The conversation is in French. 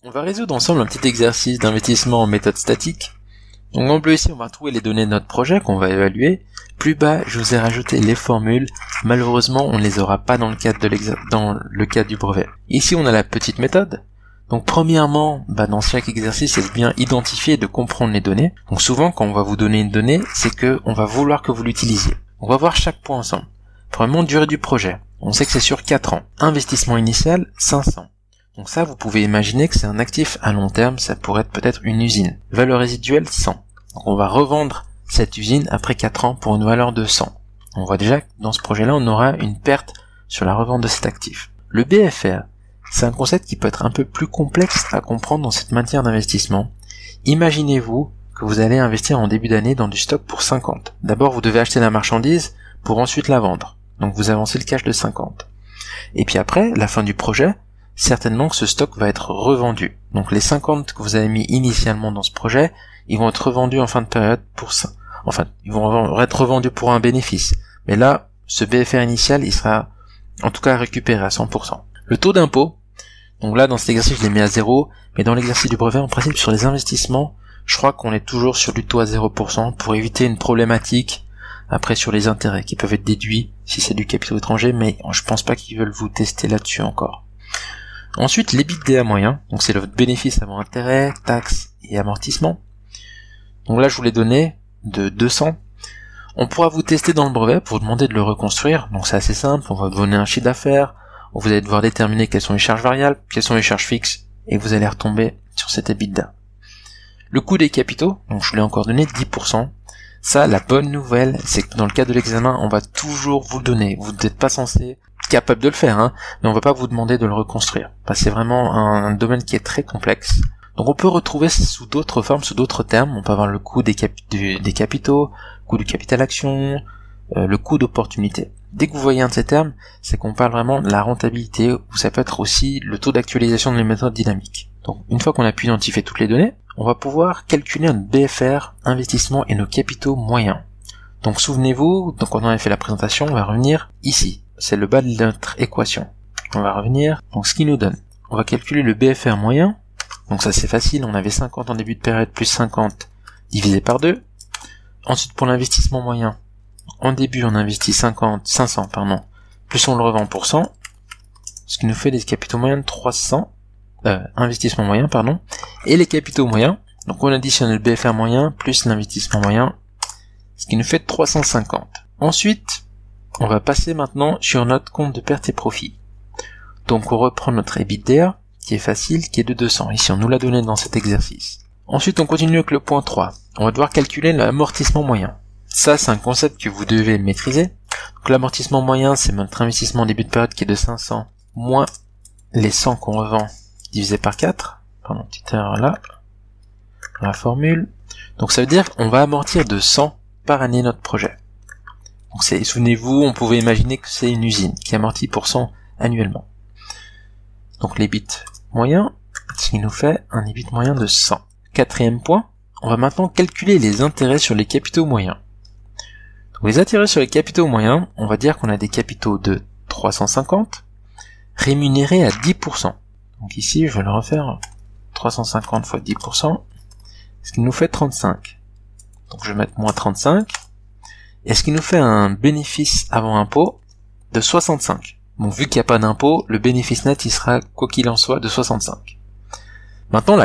On va résoudre ensemble un petit exercice d'investissement en méthode statique. Donc en bleu ici, on va trouver les données de notre projet qu'on va évaluer. Plus bas, je vous ai rajouté les formules. Malheureusement, on ne les aura pas dans le cadre du brevet. Ici, on a la petite méthode. Donc premièrement, dans chaque exercice, c'est de bien identifier et de comprendre les données. Donc souvent, quand on va vous donner une donnée, c'est que on va vouloir que vous l'utilisiez. On va voir chaque point ensemble. Premièrement, durée du projet. On sait que c'est sur 4 ans. Investissement initial, 500. Donc ça, vous pouvez imaginer que c'est un actif à long terme, ça pourrait être peut-être une usine. Valeur résiduelle, 100. Donc on va revendre cette usine après 4 ans pour une valeur de 100. On voit déjà que dans ce projet-là, on aura une perte sur la revente de cet actif. Le BFR, c'est un concept qui peut être un peu plus complexe à comprendre dans cette matière d'investissement. Imaginez-vous que vous allez investir en début d'année dans du stock pour 50. D'abord, vous devez acheter la marchandise pour ensuite la vendre. Donc vous avancez le cash de 50. Et puis après, la fin du projet, certainement que ce stock va être revendu. Donc les 50 que vous avez mis initialement dans ce projet, ils vont être revendus en fin de période pour ça. Enfin, ils vont être revendus pour un bénéfice. Mais là, ce BFR initial, il sera en tout cas récupéré à 100%. Le taux d'impôt, donc là dans cet exercice je l'ai mis à 0, mais dans l'exercice du brevet, en principe sur les investissements, je crois qu'on est toujours sur du taux à 0% pour éviter une problématique après sur les intérêts qui peuvent être déduits si c'est du capital étranger, mais je pense pas qu'ils veulent vous tester là-dessus encore. Ensuite, l'EBITDA moyen, donc c'est le bénéfice avant intérêt, taxes et amortissement. Donc là, je vous l'ai donné de 200. On pourra vous tester dans le brevet pour vous demander de le reconstruire. Donc c'est assez simple, on va vous donner un chiffre d'affaires, vous allez devoir déterminer quelles sont les charges variables, quelles sont les charges fixes, et vous allez retomber sur cet EBITDA. Le coût des capitaux, donc je vous l'ai encore donné 10%. Ça, la bonne nouvelle, c'est que dans le cas de l'examen, on va toujours vous le donner. Vous n'êtes pas censé capable de le faire, mais on va pas vous demander de le reconstruire. C'est vraiment un domaine qui est très complexe. Donc on peut retrouver sous d'autres formes, sous d'autres termes. On peut avoir le coût des capitaux, coût du capital action, le coût d'opportunité. Dès que vous voyez un de ces termes, c'est qu'on parle vraiment de la rentabilité, ou ça peut être aussi le taux d'actualisation de les méthodes dynamiques. Donc une fois qu'on a pu identifier toutes les données, on va pouvoir calculer un BFR, investissement et nos capitaux moyens. Donc souvenez-vous, donc quand on avait fait la présentation, on va revenir ici. C'est le bas de notre équation. On va revenir, donc ce qui nous donne. On va calculer le BFR moyen. Donc ça c'est facile, on avait 50 en début de période plus 50 divisé par 2. Ensuite pour l'investissement moyen, en début on investit 500 plus on le revend pour 100, ce qui nous fait des capitaux moyens de 300, investissement moyen, et les capitaux moyens, donc on additionne le BFR moyen plus l'investissement moyen, ce qui nous fait 350. Ensuite, on va passer maintenant sur notre compte de perte et profit. Donc on reprend notre EBITDA, qui est facile, qui est de 200. Ici on nous l'a donné dans cet exercice. Ensuite on continue avec le point 3. On va devoir calculer l'amortissement moyen. Ça c'est un concept que vous devez maîtriser. Donc l'amortissement moyen c'est notre investissement en début de période qui est de 500 moins les 100 qu'on revend divisé par 4. Pardon, petite erreur là. Dans la formule. Donc ça veut dire qu'on va amortir de 100 par année notre projet. Donc souvenez-vous, on pouvait imaginer que c'est une usine qui amortit pour 100 annuellement. Donc l'EBIT moyen, ce qui nous fait un EBIT moyen de 100. Quatrième point, on va maintenant calculer les intérêts sur les capitaux moyens. Donc les intérêts sur les capitaux moyens, on va dire qu'on a des capitaux de 350 rémunérés à 10%. Donc ici, je vais le refaire, 350 fois 10%, ce qui nous fait 35. Donc je vais mettre moins 35, et ce qui nous fait un bénéfice avant impôt de 65. Bon, vu qu'il n'y a pas d'impôt, le bénéfice net, il sera, quoi qu'il en soit, de 65. Maintenant,